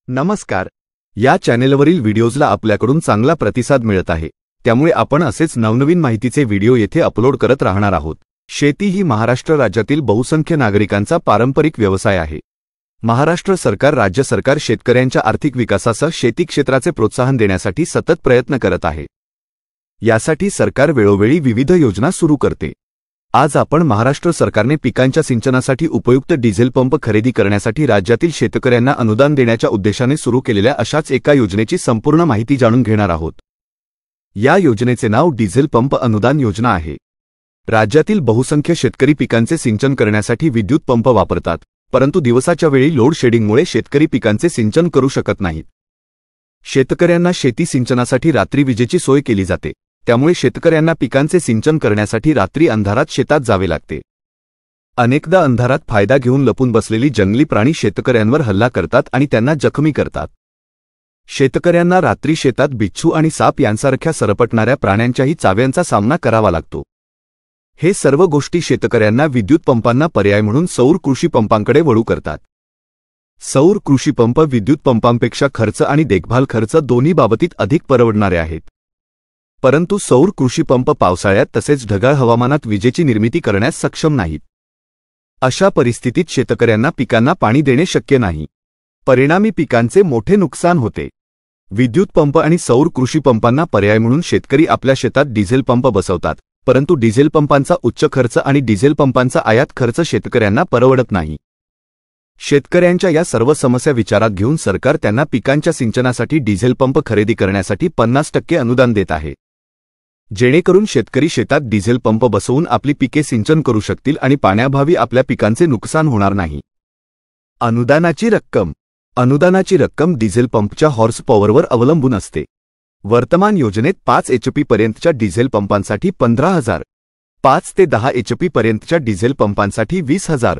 नमस्कार. या चॅनेलवरील व्हिडिओजला आपल्याकडून चांगला प्रतिसाद मिळत आहे, त्यामुळे आपण असेच नवनवीन माहितीचे व्हिडिओ येथे अपलोड करत राहणार आहोत. शेती ही महाराष्ट्र राज्यातील बहुसंख्य नागरिकांचा पारंपरिक व्यवसाय आहे. महाराष्ट्र सरकार, राज्य सरकार शेतकऱ्यांच्या आर्थिक विकासासह शेती क्षेत्राचे प्रोत्साहन देण्यासाठी सतत प्रयत्न करत आहे. यासाठी सरकार वेळोवेळी विविध योजना सुरू करते. आज आपण महाराष्ट्र सरकारने पिकांच्या सिंचनासाठी उपयुक्त डिझेल पंप खरेदी करण्यासाठी राज्यातील शेतकऱ्यांना अनुदान देण्याच्या उद्देशाने सुरू केलेल्या अशाच एका योजनेची संपूर्ण माहिती जाणून घेणार आहोत. या योजनेचे नाव डिझेल पंप अनुदान योजना आहे. राज्यातील बहुसंख्य शेतकरी पिकांचे सिंचन करण्यासाठी विद्युत पंप वापरतात, परंतु दिवसाच्या वेळी लोड शेडिंगमुळे शेतकरी पिकांचे सिंचन करू शकत नाहीत. शेतकऱ्यांना शेती सिंचनासाठी रात्री विजेची सोय केली जाते, त्यामुळे शेतकऱ्यांना पिकांचे सिंचन करण्यासाठी रात्री अंधारात शेतात जावे लागते. अनेकदा अंधारात फायदा घेऊन लपून बसलेली जंगली प्राणी शेतकऱ्यांवर हल्ला करतात आणि त्यांना जखमी करतात. शेतकऱ्यांना रात्री शेतात बिच्छू आणि साप यांसारख्या सरपटणाऱ्या प्राण्यांच्याही चाव्यांचा सामना करावा लागतो. हे सर्व गोष्टी शेतकऱ्यांना विद्युत पंपांना पर्याय म्हणून सौर कृषी पंपांकडे वळू करतात. सौर कृषी पंप विद्युत पंपांपेक्षा खर्च आणि देखभाल खर्च दोन्ही बाबतीत अधिक परवडणारे आहेत. परंतु सौर कृषी पंप पावसाळ्यात तसेच ढगाळ हवामानात विजेची निर्मिती करण्यास सक्षम नाहीत. अशा परिस्थितीत शेतकऱ्यांना पिकांना पाणी देणे शक्य नाही. परिणामी पिकांचे मोठे नुकसान होते. विद्युत पंप आणि सौर कृषी पंपांना पर्याय म्हणून शेतकरी आपल्या शेतात डिझेल पंप बसवतात, परंतु डिझेल पंपांचा उच्च खर्च आणि डिझेल पंपांचा आयात खर्च शेतकऱ्यांना परवडत नाही. शेतकऱ्यांच्या या सर्व समस्या विचारात घेऊन सरकार त्यांना पिकांच्या सिंचनासाठी डिझेल पंप खरेदी करण्यासाठी 50% अनुदान देत आहे, जेणेकरून शेतकरी शेतात डिझेल पंप बसवून आपली पिके सिंचन करू शकतील आणि पाण्याभावी आपल्या पिकांचे नुकसान होणार नाही. अनुदानाची रक्कम डिझेल पंपच्या हॉर्स पॉवरवर अवलंबून असते. वर्तमान योजनेत 5 HP पर्यंतच्या डिझेल पंपांसाठी 15,000, 5 ते 10 HP पर्यंतच्या डिझेल पंपांसाठी 20,000,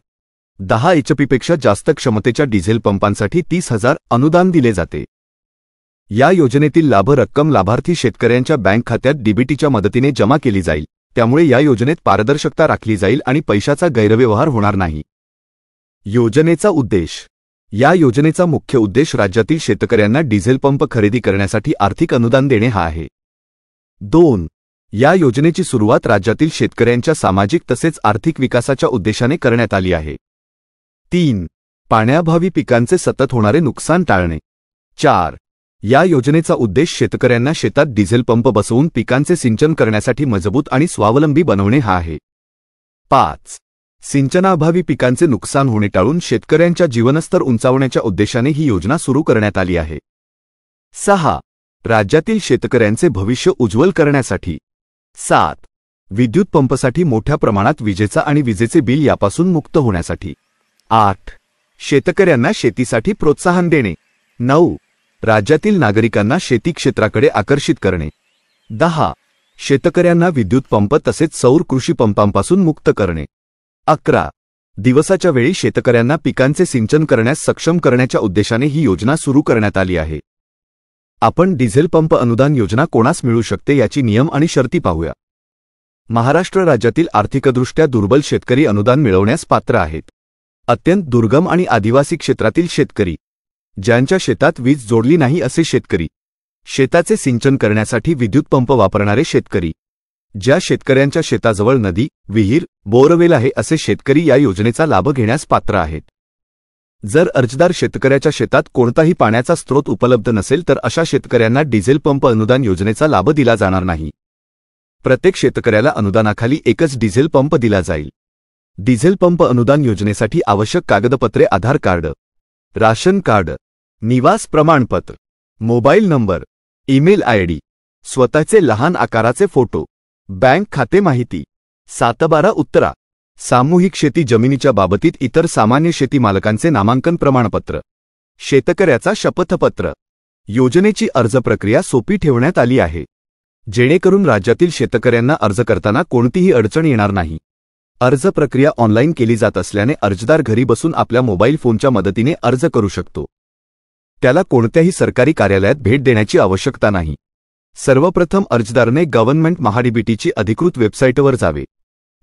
10 HP पेक्षा जास्त क्षमतेच्या डिझेल पंपांसाठी 30,000 अनुदान दिले जाते. या योजनेतील लाभ रक्कम लाभार्थी शेतकऱ्यांच्या बँक खात्यात डीबीटीच्या मदतीने जमा केली जाईल, त्यामुळे या योजनेत पारदर्शकता राखली जाईल आणि पैशाचा गैरव्यवहार होणार नाही. योजनेचा उद्देश. या योजनेचा मुख्य उद्देश राज्यातील शेतकऱ्यांना डिझेल पंप खरेदी करण्यासाठी आर्थिक अनुदान देणे हा आहे. 2. या योजनेची सुरुवात राज्यातील शेतकऱ्यांच्या सामाजिक तसेच आर्थिक विकासाच्या उद्देशाने करण्यात आली आहे. 3. पाण्याभावी पिकांचे सतत होणारे नुकसान टाळणे. 4. या योजनेचा उद्देश शेतकऱ्यांना शेतात डिझेल पंप बसवून पिकांचे सिंचन करण्यासाठी मजबूत आणि स्वावलंबी बनवणे हा आहे. 5. सिंचनाभावी पिकांचे नुकसान होणे टाळून शेतकऱ्यांच्या जीवनस्तर उंचावण्याच्या उद्देशाने ही योजना सुरू करण्यात आली आहे. 6. राज्यातील शेतकऱ्यांचे भविष्य उज्ज्वल करण्यासाठी. 7. विद्युत पंपसाठी मोठ्या प्रमाणात विजेचा आणि विजेचे बिल यापासून मुक्त होण्यासाठी. 8. शेतकऱ्यांना शेतीसाठी प्रोत्साहन देणे. 9. राज्यातील नागरिकांना शेती क्षेत्राकडे आकर्षित करणे. 10. शेतकऱ्यांना विद्युत पंप तसेच सौर कृषी पंपांपासून मुक्त करणे. 11. दिवसाच्या वेळी शेतकऱ्यांना पिकांचे सिंचन करण्यास सक्षम करण्याच्या उद्देशाने ही योजना सुरू करण्यात आली आहे. आपण डिझेल पंप अनुदान योजना कोणास मिळू शकते याची नियम आणि शर्ती पाहूया. महाराष्ट्र राज्यातील आर्थिकदृष्ट्या दुर्बल शेतकरी अनुदान मिळवण्यास पात्र आहेत. अत्यंत दुर्गम आणि आदिवासी क्षेत्रातील शेतकरी, ज्यांच्या शेतात वीज जोडली नाही असे शेतकरी, शेताचे सिंचन करण्यासाठी विद्युत पंप वापरणारे शेतकरी, ज्या शेतकऱ्यांच्या शेताजवळ नदी, विहीर, बोरवेल आहे असे शेतकरी या योजनेचा लाभ घेण्यास पात्र आहेत. जर अर्जदार शेतकऱ्याच्या शेतात कोणताही पाण्याचा स्रोत उपलब्ध नसेल तर अशा शेतकऱ्यांना डिझेल पंप अनुदान योजनेचा लाभ दिला जाणार नाही. प्रत्येक शेतकऱ्याला अनुदानाखाली एकच डिझेल पंप दिला जाईल. डिझेल पंप अनुदान योजनेसाठी आवश्यक कागदपत्रे: आधार कार्ड, राशन कार्ड, निवास प्रमाणपत्र, मोबाईल नंबर, ईमेल आयडी, स्वतःचे लहान आकाराचे फोटो, बँक खाते माहिती, 7/12 उत्तरा, सामूहिक शेती जमिनीच्या बाबतीत इतर सामान्य शेती मालकांचे नामांकन प्रमाणपत्र, शेतकऱ्याचा शपथपत्र. योजनेची अर्ज प्रक्रिया सोपी ठेवण्यात आली आहे, जेणेकरून राज्यातील शेतकऱ्यांना अर्ज करताना कोणतीही अडचण येणार नाही. अर्ज प्रक्रिया ऑनलाईन केली जात असल्याने अर्जदार घरी बसून आपल्या मोबाईल फोनच्या मदतीने अर्ज करू शकतो. त्याला कोणत्याही सरकारी कार्यालयात भेट देण्याची आवश्यकता नाही. सर्वप्रथम अर्जदाराने गव्हर्नमेंट महाडीबीटीची अधिकृत वेबसाईटवर जावे.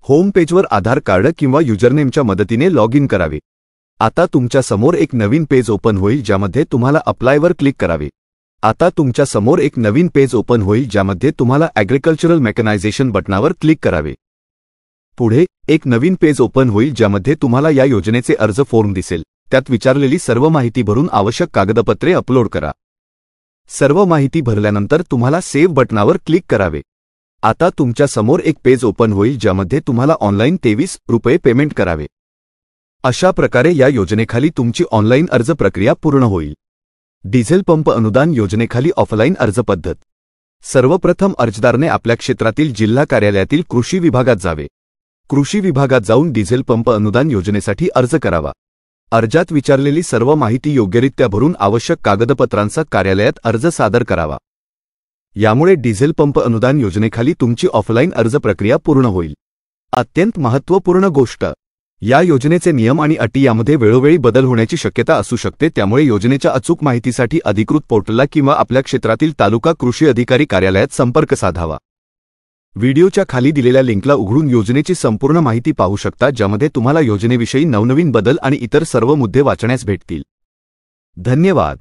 होम पेजवर आधार कार्ड किंवा युजरनेमच्या मदतीने लॉग इन करावे. आता तुमच्या समोर एक नवीन पेज ओपन होईल ज्यामध्ये तुम्हाला अप्लायवर क्लिक करावे. आता तुमच्या समोर एक नवीन पेज ओपन होईल ज्यामध्ये तुम्हाला ॲग्रिकल्चरल मेकॅनायझेशन बटणावर क्लिक करावे. पुढे एक नवीन पेज ओपन होईल ज्यामध्ये तुम्हाला या योजनेचे अर्ज फॉर्म दिसेल. त्यात विचारलेली सर्व माहिती भरून आवश्यक कागदपत्रे अपलोड करा. सर्व माहिती भरल्यानंतर तुम्हाला सेव्ह बटणावर क्लिक करावे. आता तुमच्या समोर एक पेज ओपन होईल ज्यामध्ये तुम्हाला ऑनलाईन 23 रुपये पेमेंट करावे. अशा प्रकारे या योजनेखाली तुमची ऑनलाईन अर्ज प्रक्रिया पूर्ण होईल. डिझेल पंप अनुदान योजनेखाली ऑफलाईन अर्ज पद्धत. सर्वप्रथम अर्जदाराने आपल्या क्षेत्रातील जिल्हा कार्यालयातील कृषी विभागात जावे. कृषी विभागात जाऊन डिझेल पंप अनुदान योजनेसाठी अर्ज करावा. अर्जात विचारलेली सर्व माहिती योग्यरित्या भरून आवश्यक कागदपत्रांचा कार्यालयात अर्ज सादर करावा. यामुळे डिझेल पंप अनुदान योजनेखाली तुमची ऑफलाईन अर्ज प्रक्रिया पूर्ण होईल. अत्यंत महत्त्वपूर्ण गोष्ट, या योजनेचे नियम आणि अटी यामध्ये वेळोवेळी बदल होण्याची शक्यता असू शकते. त्यामुळे योजनेच्या अचूक माहितीसाठी अधिकृत पोर्टलला किंवा आपल्या क्षेत्रातील तालुका कृषी अधिकारी कार्यालयात संपर्क साधावा. व्हिडिओच्या खाली दिलेल्या लिंकला उघडून योजनेची संपूर्ण माहिती पाहू शकता ज्यामध्ये तुम्हाला योजनेविषयी नवनवीन बदल आणि इतर सर्व मुद्दे वाचण्यास भेटतील. धन्यवाद.